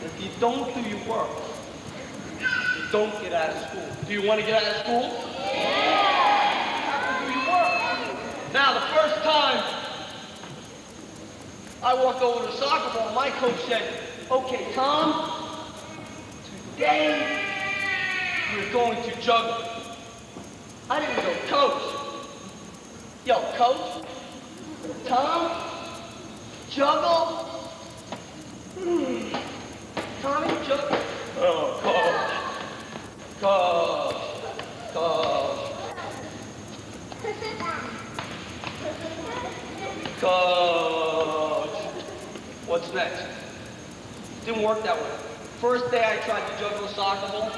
If you don't do your work, you don't get out of school. Do you want to get out of school? Yeah! You have to do your work. Now, the first time I walked over to the soccer ball, my coach said, okay, Tom, today we're going to juggle. I didn't go, coach. Yo, coach, Tom, juggle. Tommy, juggle. Oh, coach. Coach. What's next? Didn't work that way. First day I tried to juggle a soccer ball,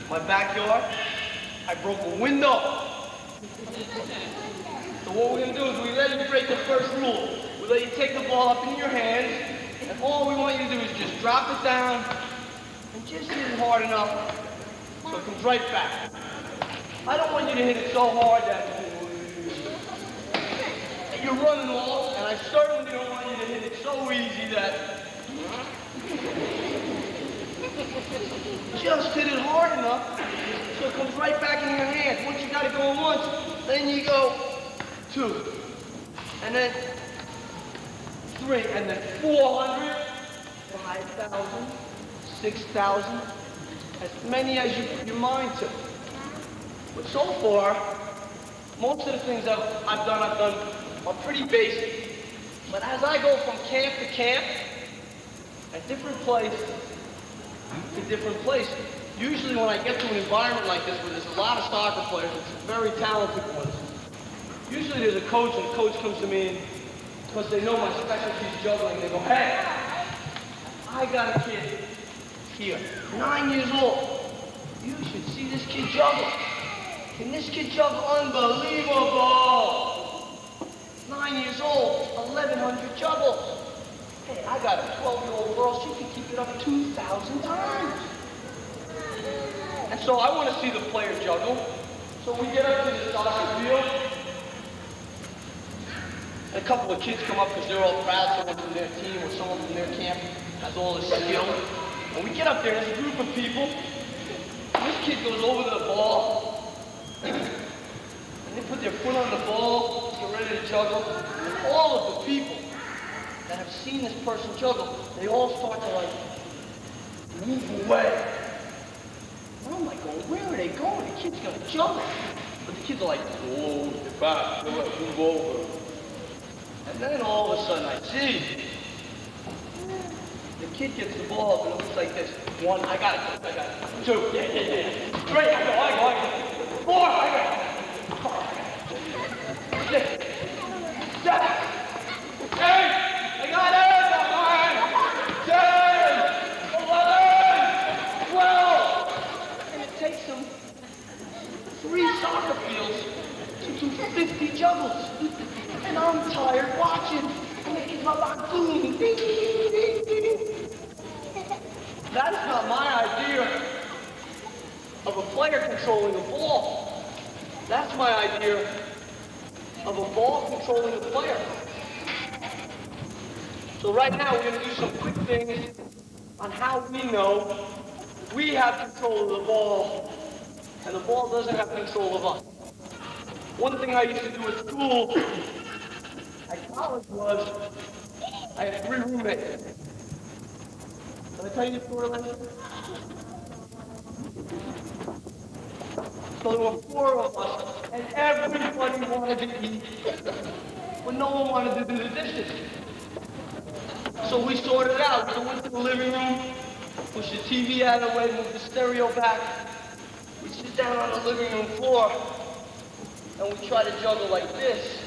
my backyard, I broke a window. So what we're going to do is we let you break the first rule. We let you take the ball up in your hands, and all we want you to do is just drop it down and just hit it hard enough so it comes right back. I don't want you to hit it so hard that you're running along, and I certainly don't want you to hit it so easy that just hit it hard enough so it comes right back in your hands. Once you got it going once, then you go 2, and then 3, and then 400, 5,000, 6,000, as many as you put your mind to. But so far, most of the things I've done are pretty basic. But as I go from camp to camp, at different place to different place, usually when I get to an environment like this where there's a lot of soccer players, it's very talented ones, usually there's a coach, and the coach comes to me because they know my specialty is juggling. They go, hey, I got a kid here, 9 years old. You should see this kid juggle. Can this kid juggle? Unbelievable. 9 years old, 1,100 juggles. Hey, I got a 12-year-old girl. She can keep it up 2,000 times. And so I want to see the player juggle. So we get up to the soccer field. And a couple of kids come up because they're all proud. Someone from their team or someone from their camp has all this skill. And we get up there, and there's a group of people. And this kid goes over to the ball. And they put their foot on the ball, get ready to juggle. And all of the people that have seen this person juggle, they all start to like move away. And I'm like, where are they going? The kid's gonna juggle. But the kids are like, whoa, get back, move over. And then all of a sudden I see the kid gets the ball up and it looks like this. 1, I got it. 2, yeah. 3, I go. 4, I got it. 6, 7, 8, I got it! 10, 11, 12! And it takes them 3 soccer fields to do 50 juggles. And I'm tired watching. And the kids are like, boom, ding, ding, ding, ding. That's not my idea of a player controlling a ball. That's my idea of a ball controlling a player. So right now we're going to do some quick things on how we know we have control of the ball and the ball doesn't have control of us. One thing I used to do at school, at college, was I had 3 roommates. Did I tell you the story last night? So there were 4 of us, and everybody wanted to eat, but no one wanted to do the dishes. So we sorted it out. We went to the living room, pushed the TV out of the way, moved the stereo back. We sit down on the living room floor, and we try to juggle like this.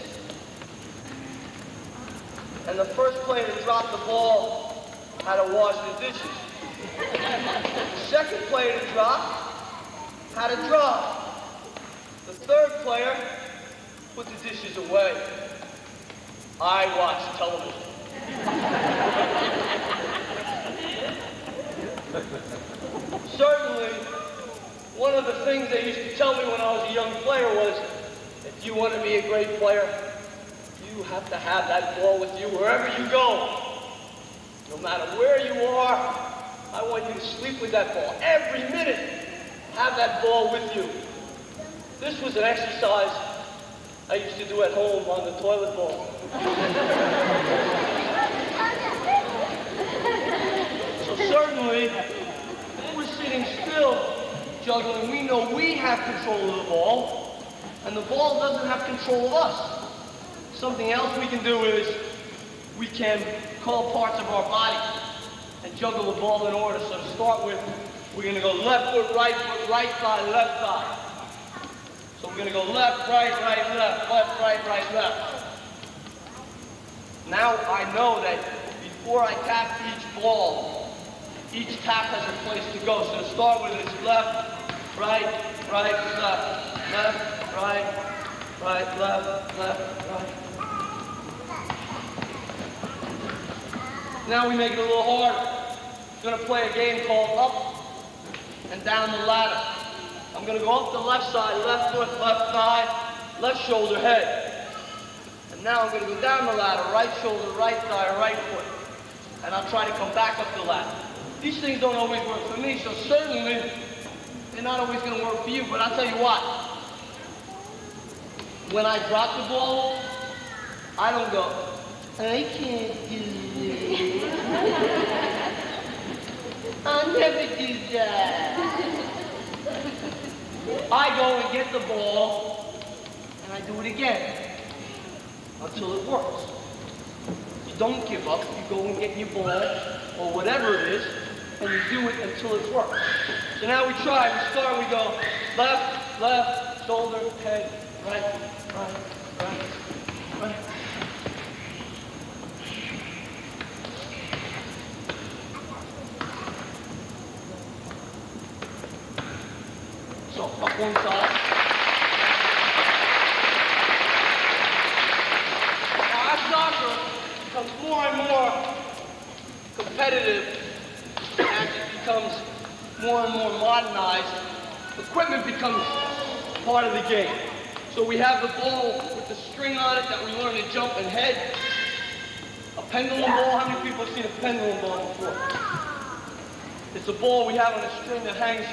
And the first player to drop the ball had to wash the dishes. The second player to drop had to drop. The third player put the dishes away. I watched television. Certainly, one of the things they used to tell me when I was a young player was, if you want to be a great player, you have to have that ball with you wherever you go. No matter where you are, sleep with that ball. Every minute, have that ball with you. This was an exercise I used to do at home on the toilet bowl. So certainly, if we're sitting still, juggling, we know we have control of the ball, and the ball doesn't have control of us. Something else we can do is we can call parts of our body and juggle the ball in order. So to start with, we're going to go left foot, right thigh, left thigh. So we're going to go left, right, left, right, left. Now I know that before I tap each ball, each tap has a place to go. So to start with, it's left, right, left, left, right, left, right. Now we make it a little harder. We're going to play a game called up and down the ladder. I'm going to go up the left side, left foot, left thigh, left shoulder, head. And now I'm going to go down the ladder, right shoulder, right thigh, right foot. And I'll try to come back up the ladder. These things don't always work for me, so certainly they're not always going to work for you. But I'll tell you what, when I drop the ball, I don't go, I can't do it. I'll never do that. I go and get the ball, and I do it again until it works. You don't give up. You go and get your ball, or whatever it is, and you do it until it works. So now we try. We start. We go left, shoulder, head, right. So up one side. Now as soccer becomes more and more competitive, as it becomes more and more modernized, equipment becomes part of the game. So we have the ball with the string on it that we learn to jump and head. A pendulum ball. How many people have seen a pendulum ball before? It's a ball we have on a string that hangs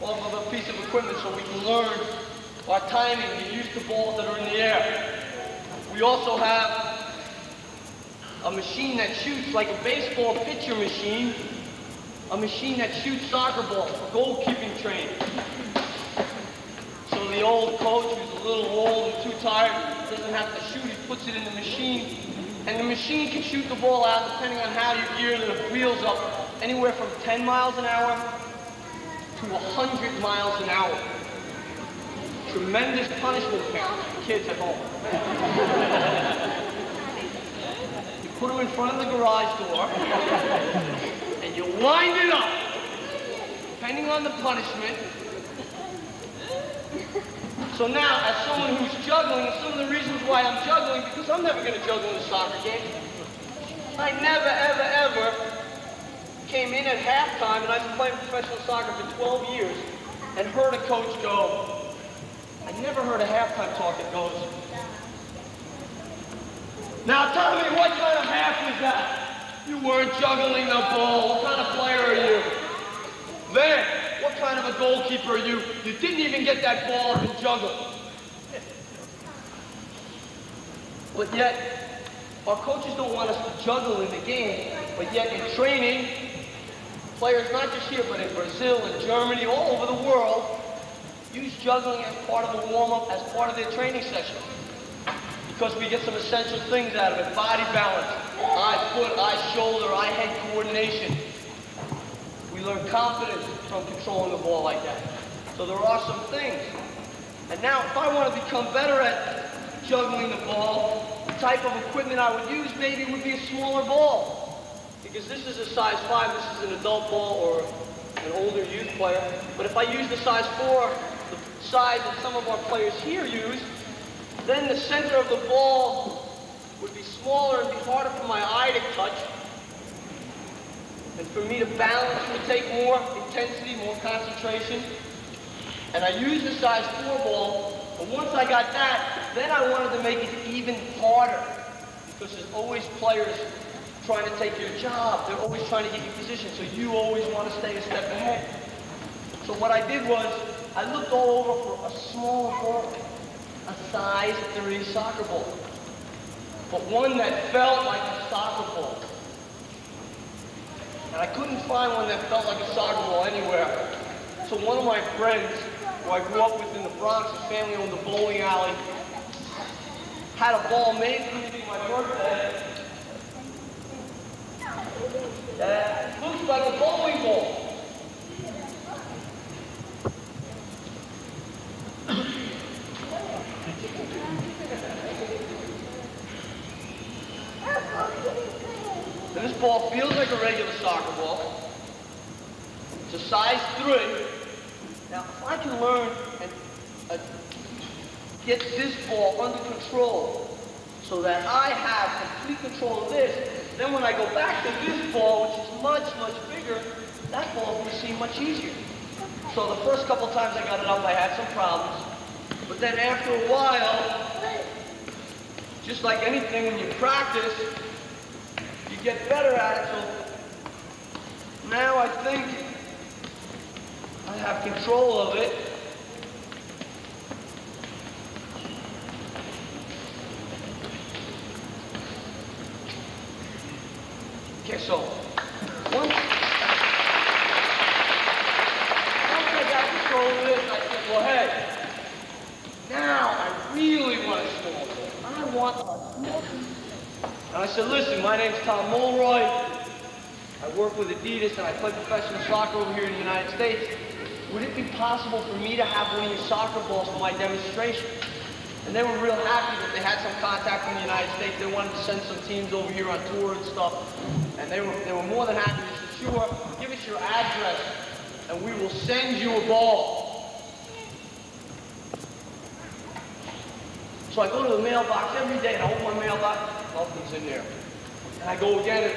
off of a piece of equipment so we can learn our timing and use the balls that are in the air. We also have a machine that shoots like a baseball pitcher machine, a machine that shoots soccer balls for goalkeeping training. So the old coach who's a little old and too tired doesn't have to shoot, he puts it in the machine, and the machine can shoot the ball out depending on how you gear the wheels up, anywhere from 10 miles an hour to 100 miles an hour. Tremendous punishment, parents, for kids at home. You put them in front of the garage door, and you wind it up. Depending on the punishment. So now, as someone who's juggling, and some of the reasons why I'm juggling, because I'm never going to juggle in a soccer game. I never, ever came in at halftime, and I've been playing professional soccer for 12 years, and heard a coach go, I never heard a halftime talk that goes, now tell me, what kind of half was that? You weren't juggling the ball. What kind of player are you? Then, what kind of a goalkeeper are you? You didn't even get that ball up and juggle. But yet, our coaches don't want us to juggle in the game, but yet in training, players not just here, but in Brazil and Germany, all over the world, use juggling as part of the warm-up, as part of their training session. Because we get some essential things out of it. Body balance, eye foot, eye shoulder, eye head coordination. We learn confidence from controlling the ball like that. So there are some things. And now if I want to become better at juggling the ball, the type of equipment I would use maybe would be a smaller ball. Because this is a size 5, this is an adult ball or an older youth player. But if I use the size 4, the size that some of our players here use, then the center of the ball would be smaller and be harder for my eye to touch. And for me to balance would take more intensity, more concentration. And I used the size 4 ball, but once I got that, then I wanted to make it even harder. Because there's always players trying to take your job. They're always trying to get you positioned, so you always want to stay a step ahead. So what I did was, I looked all over for a small ball, a size 3 soccer ball, but one that felt like a soccer ball. And I couldn't find one that felt like a soccer ball anywhere. So one of my friends, who I grew up with in the Bronx, his family owned a bowling alley, had a ball made for me for my birthday that looks like a bowling ball. And this ball feels like a regular soccer ball. It's a size 3. Now, if I can learn and get this ball under control so that I have complete control of this, then when I go back to this ball, which is much, much bigger, that ball is going to seem much easier. So the first couple times I got it up, I had some problems. But then after a while, just like anything, when you practice, you get better at it. So now I think I have control of it. Okay, so once I got control of this, I said, well, hey, now I really want a small ball. I want a small ball. And I said, listen, my name's Tom Mulroy. I work with Adidas and I play professional soccer over here in the United States. Would it be possible for me to have one of your soccer balls for my demonstration? And they were real happy that they had some contact from the United States. They wanted to send some teams over here on tour and stuff. And they were more than happy. They said, sure, give us your address and we will send you a ball. So I go to the mailbox every day and I open my mailbox, nothing's in there. And I go again and,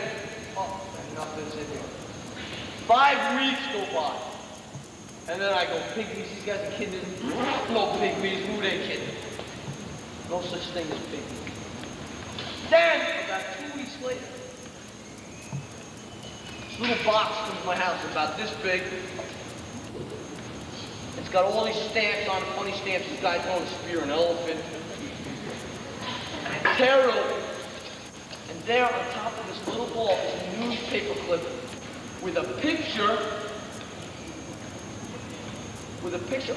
oh, and nothing's in there. 5 weeks go by. And then I go, pygmies, these guys are kidding. No pygmies, who they kidding? No such thing as pygmies. Then, about 2 weeks later, this little box comes to my house, about this big. It's got all these stamps on it, funny stamps. This guy's going to spear an elephant. Tear it open. And there on top of this little ball is a newspaper clip with a picture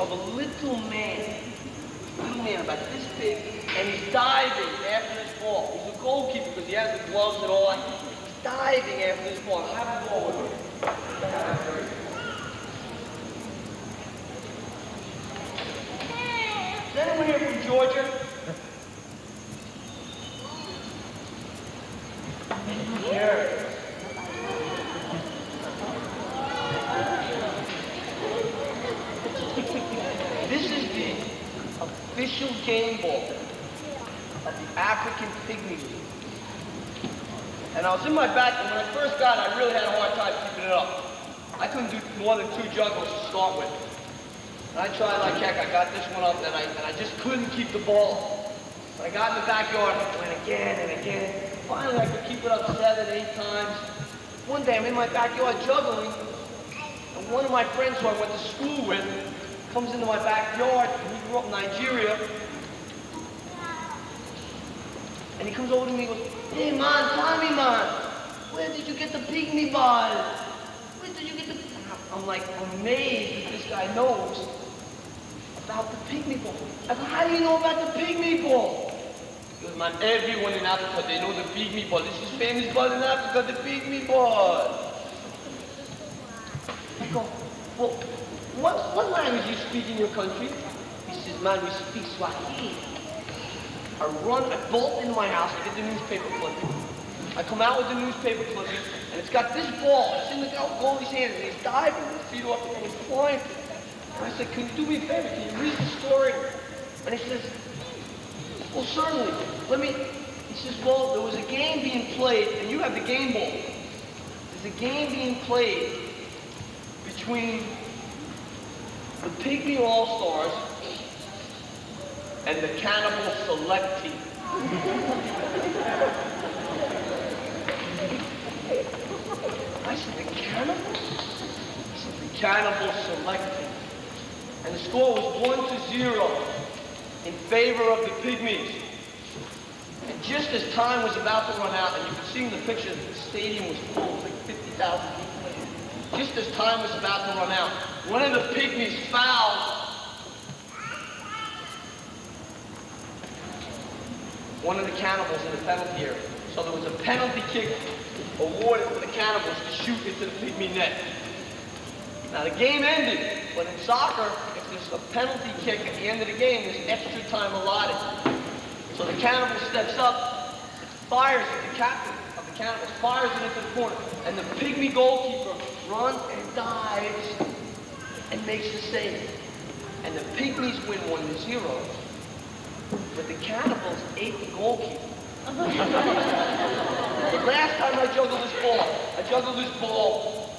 of a little man about this big, and he's diving after this ball. He's a goalkeeper because he has the gloves and all that. He's diving after this ball. I have the ball with him. Is anyone here from Georgia? Here. This is the official game ball of the African Pygmy League. And I was in my back, and when I first got it, I really had a hard time keeping it up. I couldn't do more than 2 juggles to start with. And I tried like heck. I got this one up, and I just couldn't keep the ball. When I got in the backyard, I went again and again. Finally, I could keep it up 7, 8 times. One day, I'm in my backyard juggling, and one of my friends who I went to school with comes into my backyard, and he grew up in Nigeria. And he comes over to me and goes, hey man, Tommy man, where did you get the pygmy ball? Where did you get the... I'm like amazed that this guy knows about the pygmy ball. I go, how do you know about the pygmy ball? He goes, man, everyone in Africa, they know the pygmy ball. This is famous ball in Africa, the pygmy ball. I go, well, what language do you speak in your country? He says, man, we speak Swahili. I bolt into my house, I get the newspaper clipping. I come out with the newspaper clipping, and it's got this ball. It's in the goalie's hands, and he's diving with his feet off, and he's flying. And I said, can you do me a favor? Can you read the story? And he says, well, certainly. He says, well, there was a game being played, and you have the game ball. There's a game being played between the Pygmy All-Stars and the Cannibal Select Team. said, the cannibals? He said, the cannibals selected. And the score was 1-0 in favor of the pygmies. And just as time was about to run out, and you can see in the picture that the stadium was full, it was like 50,000 people. Just as time was about to run out, one of the pygmies fouled one of the cannibals in the penalty area. So there was a penalty kick awarded for the cannibals to shoot into the pygmy net. Now the game ended, but in soccer, if there's a penalty kick at the end of the game, there's extra time allotted. So the cannibal steps up, fires at the captain of the cannibals, fires it into the corner, and the pygmy goalkeeper runs and dives and makes the save. And the pygmies win 1-0. But the cannibals ate the goalkeeper. The last time I juggled this ball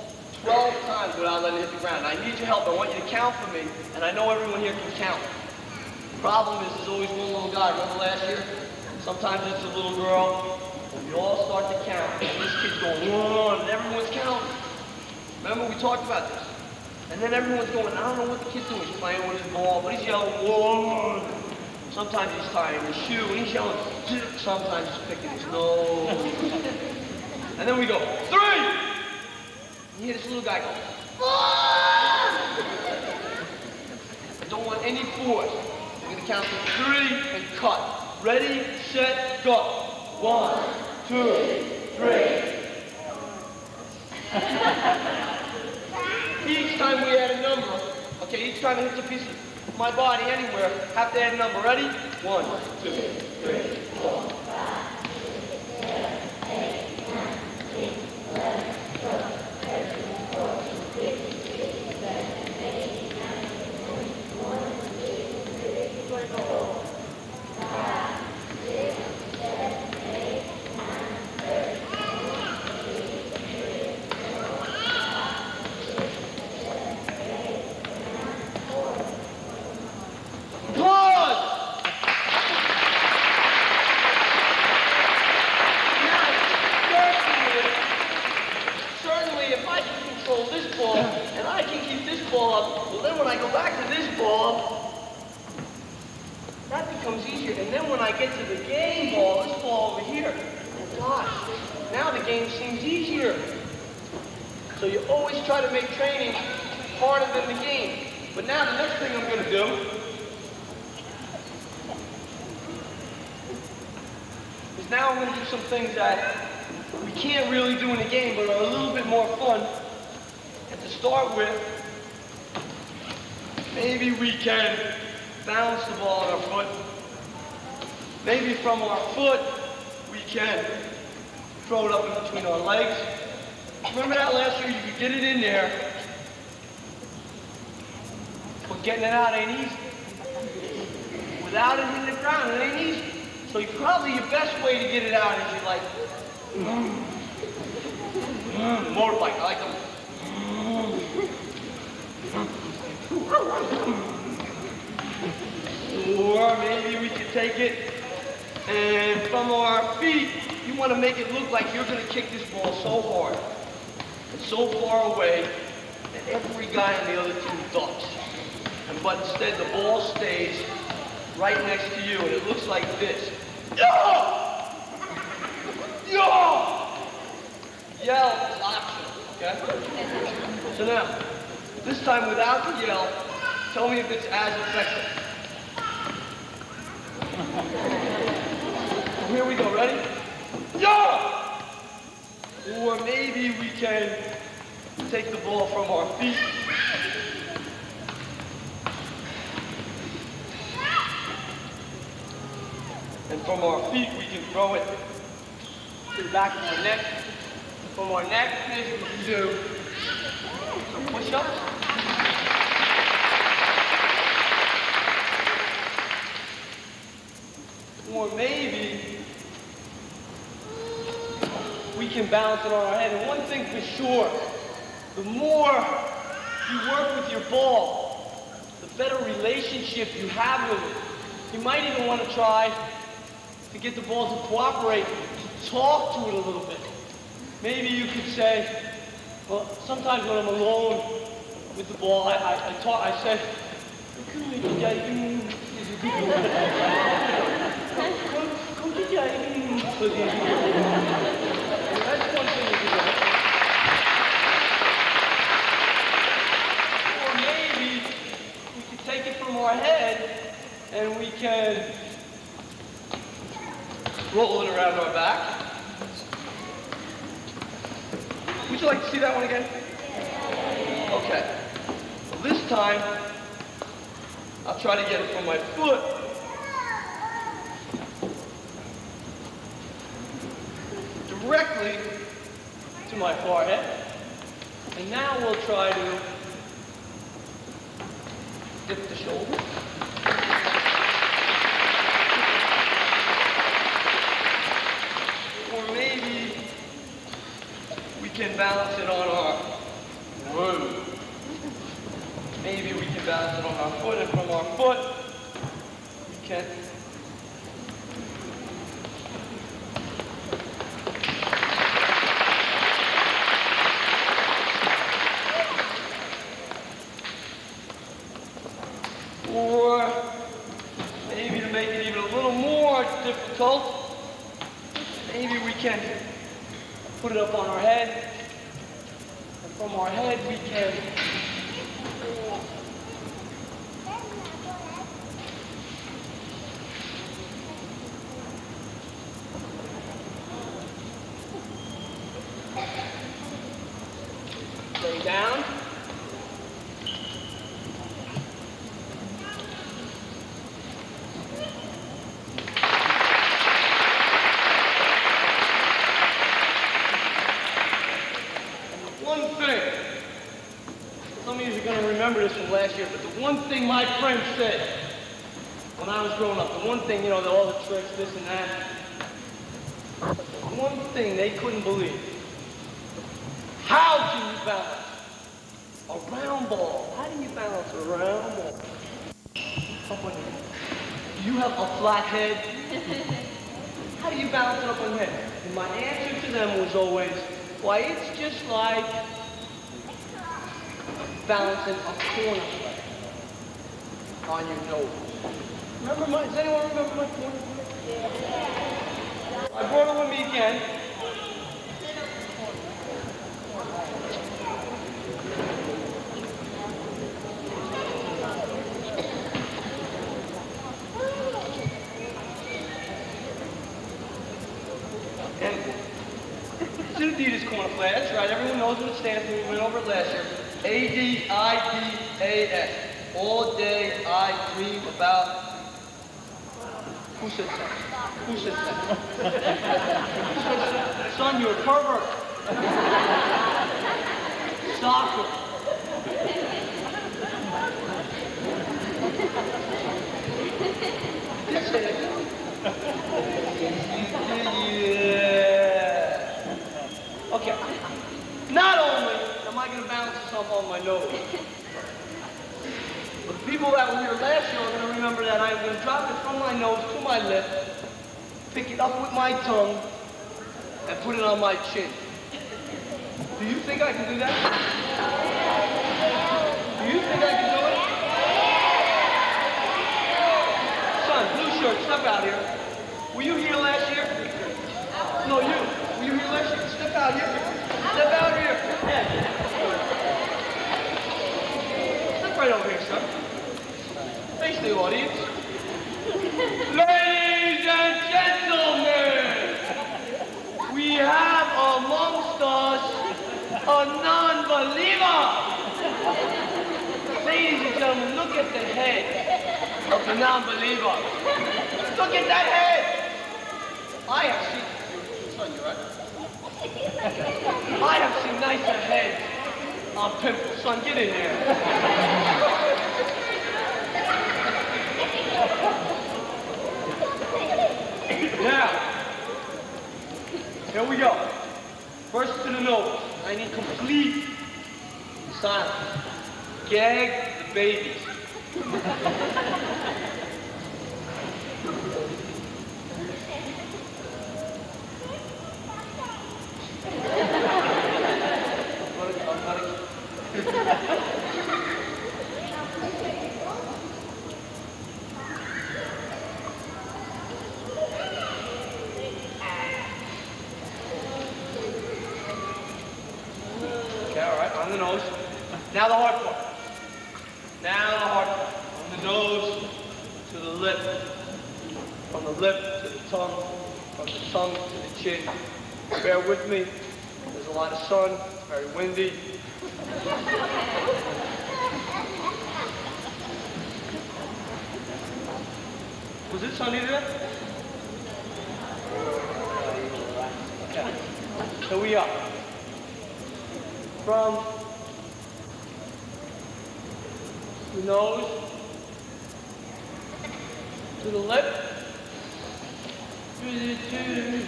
12 times without letting it hit the ground. I need your help. I want you to count for me, and I know everyone here can count. The problem is there's always one little guy. Remember last year? Sometimes it's a little girl, and we all start to count. And this kid's going, 1, and everyone's counting. Remember, we talked about this. And then everyone's going, I don't know what the kid's doing. He's playing with his ball, but he's yelling, 1. Sometimes he's tying his shoe, and he's yelling, 2. Sometimes he's picking his nose. And then we go, 3! And you hear this little guy go, 4! I don't want any 4s. We're going to count to 3 and cut. Ready, set, go. 1, 2, 3. Each time we add a number, okay, each time it hits a piece of my body anywhere, have to add a number. Ready? 1, 2, 3, 4, 5, 6, 7, 8, 9, 10, 11, 12, 13, 14, 15, 16, 17, 18, 19, 20, 21, 22, 23, 24, 5, 6, 7, 8, 9, 30, and I can keep this ball up, well then when I go back to this ball, that becomes easier. And then when I get to the game ball, this ball over here, oh gosh, now the game seems easier. So you always try to make training harder than the game. But now the next thing I'm going to do is now I'm going to do some things that we can't really do in a game, but are a little bit more fun. And to start with, maybe we can balance the ball on our foot. Maybe from our foot, we can throw it up in between our legs. Remember that last year? You could get it in there, but getting it out ain't easy. Without it hitting the ground, it ain't easy. So probably your best way to get it out is you like, motorbike, I like them. Or maybe we could take it and from our feet, you want to make it look like you're going to kick this ball so hard and so far away that every guy on the other team ducks. But instead the ball stays right next to you and it looks like this. Yo! Yo! Yell is optional, okay? So now, this time without the yell, tell me if it's as effective. Here we go, ready? Yo! Or maybe we can take the ball from our feet. And from our feet, we can throw it to the back of our neck. From our neck, we can do some push-ups. Or maybe we can balance it on our head. And one thing for sure, the more you work with your ball, the better relationship you have with it. You might even want to try to get the ball to cooperate, to talk to it a little bit. Maybe you could say, Well, sometimes when I'm alone with the ball, I say, come get That's one thing you can do. Or maybe we can take it from our head and we can roll it around our back. Would you like to see that one again? Okay. Well, this time, I'll try to get it from my foot. Directly to my forehead. And now we'll try to dip the shoulder. Or maybe we can balance it on our whoa. Maybe we can balance it on our foot, and from our foot we can or maybe to make it even a little more difficult, maybe we can put it up on our head, and from our head we can lay down. Some of you are going to remember this from last year, but the one thing my friend said when I was growing up, the one thing, you know, all the tricks, this and that, the one thing they couldn't believe. How can you balance a round ball? How do you balance a round ball? Up on your head. Do you have a flat head? How do you balance it up on your head? And my answer to them was always, why, it's just like balancing a corner plate on your nose. Does anyone remember my corner plate? Yeah. I brought it with me again. And it's an Adidas corner plate. That's right. Everyone knows what it stands for. We went over it last year. A-D-I-D-A-S. All day I dream about... Who said that? Who said that? Son, you're a pervert. Soccer. This is... Yeah. Okay. Not only am I going to balance this up on my nose, but the people that were here last year are going to remember that I'm going to drop it from my nose to my lip, pick it up with my tongue, and put it on my chin. Do you think I can do that? Do you think I can do it? Son, blue shirt, step out here. Were you here last year? No, you. Were you here last year? Step out here. Step out here. Yeah. Step right over here, son. Face the audience. Ladies and gentlemen, we have amongst us a non-believer. Ladies and gentlemen, look at the head of the non-believer. Look at that head. I have seen... Son, you right? I have seen nicer heads on pimples. Son, get in here. Now, here we go. First to the nose. I need complete silence. Gag the babies. Okay, all right, on the nose. Now the hard part. Now the hard part. From the nose to the lip. From the lip to the tongue. From the tongue to the chin. Bear with me. There's a lot of sun. It's very windy. Was it sunny today? Okay. Here we are. From the nose to the lip to the chin.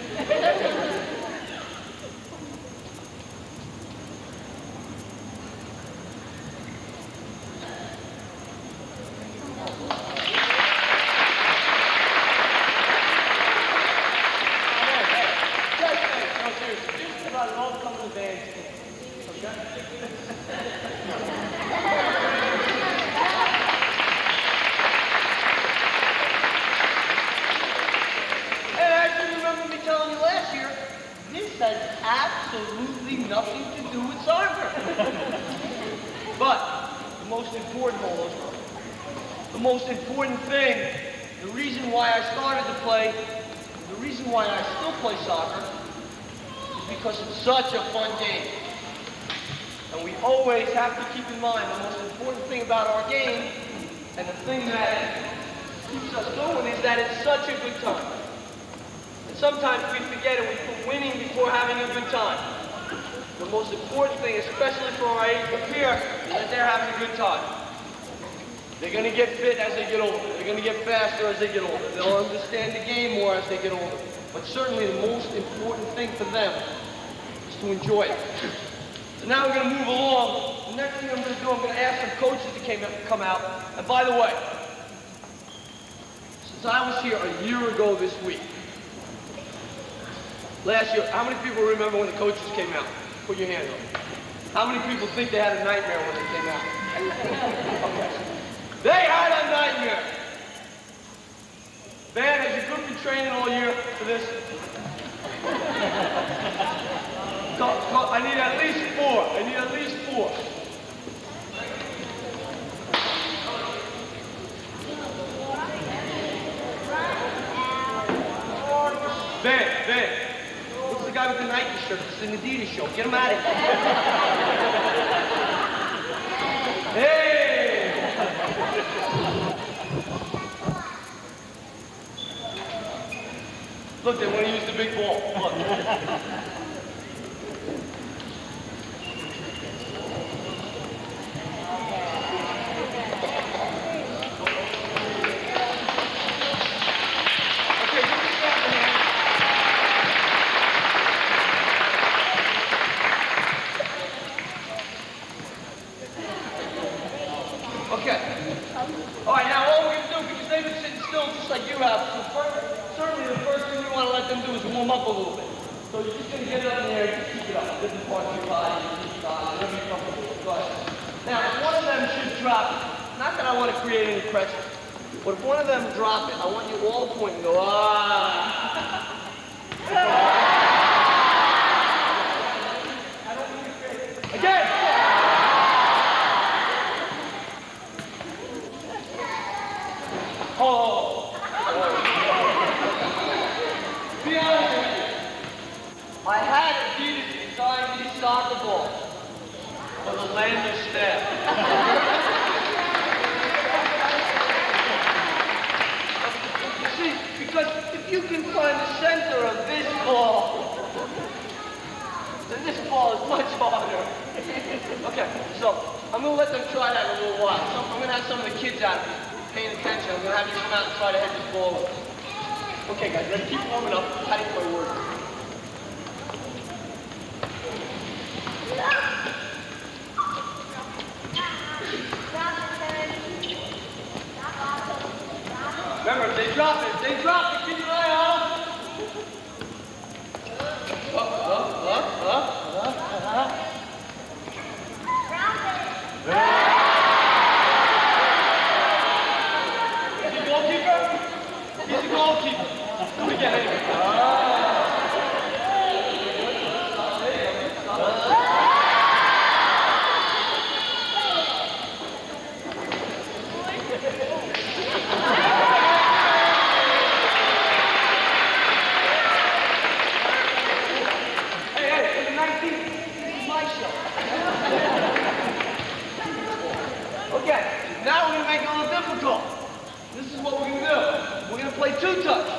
Absolutely nothing to do with soccer. But the most important, the most important thing, the reason why I started to play, the reason why I still play soccer, is because it's such a fun game. And we always have to keep in mind the most important thing about our game, and the thing that keeps us going, is that it's such a good time. Sometimes we forget it, we put winning before having a good time. The most important thing, especially for our age group here, is that they're having a good time. They're going to get fit as they get older. They're going to get faster as they get older. They'll understand the game more as they get older. But certainly the most important thing for them is to enjoy it. So now we're going to move along. The next thing I'm going to do, I'm going to ask some coaches to come out. And by the way, since I was here a year ago this week, last year, how many people remember when the coaches came out? Put your hand up. How many people think they had a nightmare when they came out? Okay. They had a nightmare. Man, has your group been training all year for this? I need at least 4. I need at least 4. Ben. The guy with the Nike shirt, it's an Adidas show. Get him out of here. Hey! Look, they want to use the big ball. Look. All right, now all we're going to do, because they've been sitting still just like you have, so certainly the first thing we want to let them do is warm up a little bit. So you're just going to get it up in the air, just keep it up. Different parts of your body, whatever you're comfortable with. Go ahead. Now, if one of them should drop it, not that I want to create any pressure, but if one of them drop it, I want you all to point and go, ah. Again! Oh. Be honest with you. I had Adidas design these soccer balls for the Lander staff. You see, because if you can find the center of this ball, then this ball is much harder. Okay, so I'm going to let them try that in a little while. So I'm going to have some of the kids out paying attention. I'm going to have you come out and try to head this ball with. Okay, guys, ready? Keep warming up. How do you play word? Remember, if they drop it, keep your eye on. Up. make it a little difficult. This is what we're going to do. We're going to play two-touch.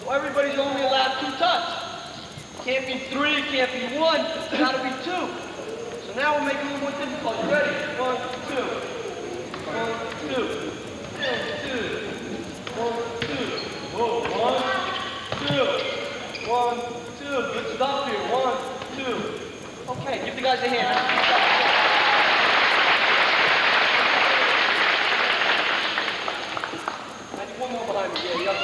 So everybody's only allowed two-touch. Can't be three, can't be one, it's got to be two. So now we'll make it a little more difficult. You ready? 1, 2. 1, 2. And 2. 1, 2. Whoa, 1, 2. 1, 2. Good stuff here. 1, 2. Okay, give the guys a hand. One more behind me. Yeah, yep.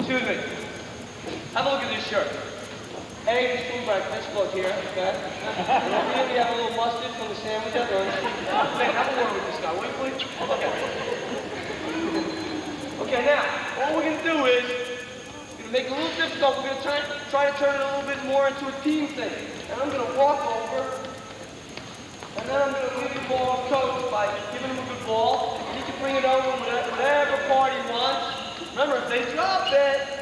Excuse me. Have a look at this shirt. Hey, this food bank, nice look here, okay? And over here we have a little mustard from the sandwich at lunch. Man, have a word with this guy, will you please? Okay. Okay, now, all we're gonna do is, we're gonna make it a little difficult. We're gonna try to turn it a little bit more into a team thing. And I'm gonna walk over, and then I'm gonna leave the ball coach by giving him a good ball. He can bring it over whatever part he wants. Remember, if they drop it,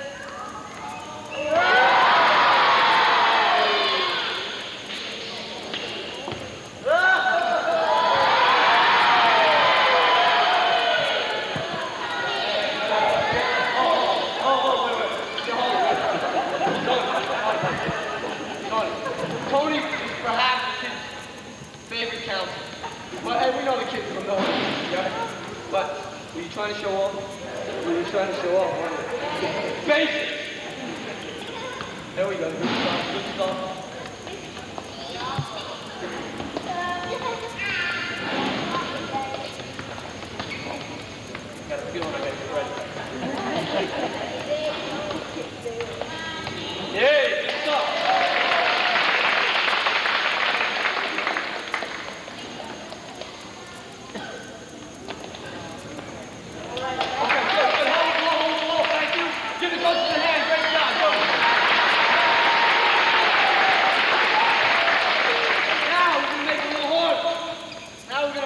Tony is perhaps the kid's favorite counselor. But hey, we know the kids from those, okay? But were you trying to show off? Were you trying to show off, weren't you? Basics! There we go, good stuff, good stuff. Got a feeling I gotta get ready. Yay, good stuff.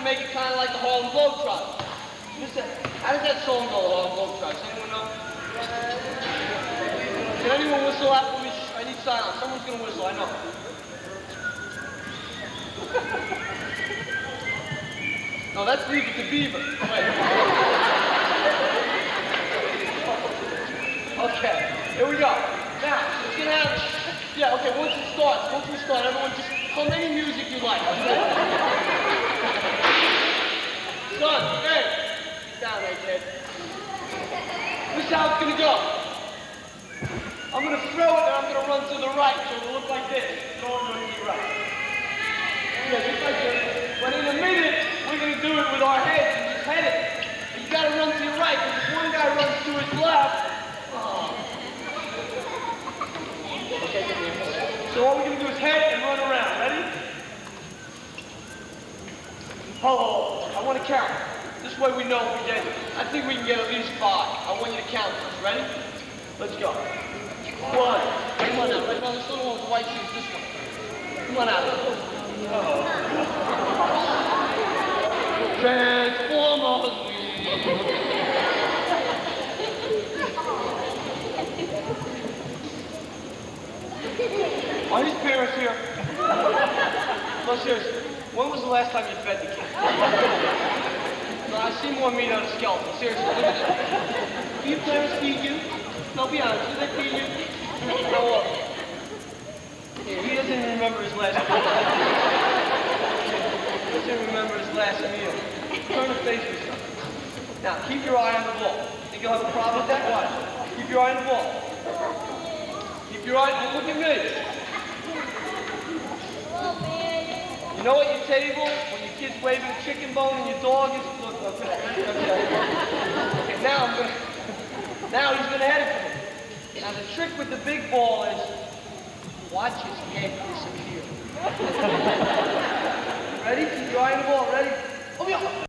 Make it kind of like the Harlem Globetrotters. Listen, how does that song go, Harlem Globetrotters? Anyone know? Can anyone whistle after me? I need silence. Someone's going to whistle, I know. No, that's Leave It to Beaver. Wait. Okay, here we go. Now, it's going to have, yeah, okay, once we start, everyone just play any music you like. Son, hey! Get down there, kid. This is how it's gonna go. I'm gonna throw it and I'm gonna run to the right, so it'll look like this. Throw it and run to the right. Yeah, just like this. But in a minute, we're gonna do it with our heads and just head it. And you gotta run to your right, because if one guy runs to his left, okay, get there. So all we're gonna do is head and run around. Ready? Oh, I want to count. This way we know if we get it. I think we can get at least 5. I want you to count us. Ready? Let's go. 1. Come on out. Right now, this little one with the white shoes. This one. Come on out. Transformers. Are his parents here? No, seriously. When was the last time you fed the kid? No, I see more meat on a skeleton. Seriously, look at this. Do your parents feed you? No, be honest. Do they feed you? No. Yeah, he doesn't remember his last meal. He doesn't remember his last meal. Turn the face with something. Now, keep your eye on the ball. Think you'll have a problem with that? Watch. Keep your eye on the ball. Keep your eye. Look at me. You know at your table, when your kid's waving a chicken bone and your dog is... Look, okay. Okay, now he's gonna head it for me. Now the trick with the big ball is, watch his head disappear. Ready? Keep your eye on the ball, ready? Oh, yeah.